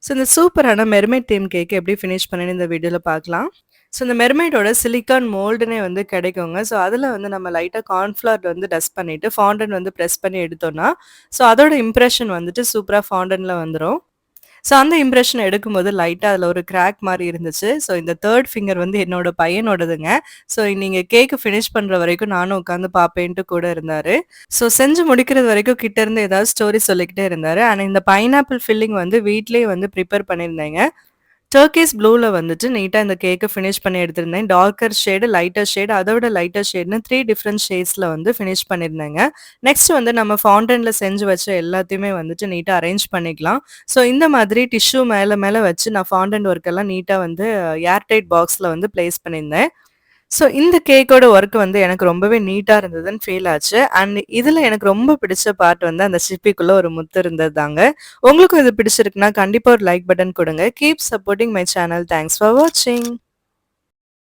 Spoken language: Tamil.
ஸோ இந்த சூப்பரான மெர்மைட் தீம் கேக் எப்படி ஃபினிஷ் பண்ணேன்னு இந்த வீடியோல பார்க்கலாம். ஸோ இந்த மெர்மைடோட சிலிக்கான் மோல்டுன்னே வந்து கிடைக்குங்க. ஸோ அதில வந்து நம்ம லைட்டா கார்ன்ஃப்ளவர் வந்து டஸ்ட் பண்ணிட்டு, ஃபாண்டன்ட் வந்து பிரஸ் பண்ணி எடுத்தோம்னா, ஸோ அதோட இம்ப்ரஷன் வந்துட்டு சூப்பரா ஃபாண்டன்ட்ல வந்துரும். ஸோ அந்த இம்ப்ரஷன் எடுக்கும்போது லைட்டா அதில ஒரு கிராக் மாரி இருந்துச்சு. ஸோ இந்த 3 ஃபிங்கர் வந்து என்னோட பையனோடதுங்க. ஸோ நீங்க கேக் ஃபினிஷ் பண்ற வரைக்கும் நானும் உட்காந்து பார்ப்பேன்ட்டு கூட இருந்தாரு. ஸோ செஞ்சு முடிக்கிறது வரைக்கும் கிட்ட இருந்து ஏதாவது ஸ்டோரி சொல்லிக்கிட்டே இருந்தாரு. ஆனா இந்த பைனாப்பிள் ஃபில்லிங் வந்து வீட்லயே வந்து ப்ரிப்பேர் பண்ணியிருந்தேங்க. டர்க்கிஷ் ப்ளூல வந்துட்டு நீட்டா இந்த கேக்க ஃபினிஷ் பண்ணி எடுத்திருந்தேன். டார்க்கர் ஷேடு, லைட்டர் ஷேடு, அதோட லைட்டர் ஷேட்ன்னு 3 டிஃபரெண்ட் ஷேட்ஸ்ல வந்து ஃபினிஷ் பண்ணியிருந்தேங்க. நெக்ஸ்ட் வந்து நம்ம ஃபவுண்டன்ல செஞ்சு வச்ச எல்லாத்தையுமே வந்துட்டு நீட்டா அரேஞ்ச் பண்ணிக்கலாம். ஸோ இந்த மாதிரி டிஷ்யூ மேல மேல வச்சு நான் ஃபவுண்டன்ட் ஒர்க் எல்லாம் நீட்டா வந்து ஏர் டைட் பாக்ஸ்ல வந்து பிளேஸ் பண்ணியிருந்தேன். ஸோ இந்த கேக்கோட ஒர்க் வந்து எனக்கு ரொம்பவே நீட்டா இருந்ததுன்னு ஃபீல் ஆச்சு. அண்ட் இதுல எனக்கு ரொம்ப பிடிச்ச பார்ட் வந்து அந்த சிப்பிக்குள்ள ஒரு முத்து இருந்தது தாங்க. உங்களுக்கும் இது பிடிச்சிருக்குன்னா கண்டிப்பா ஒரு லைக் பட்டன் குடுங்க. Keep supporting my channel. Thanks for வாட்சிங்.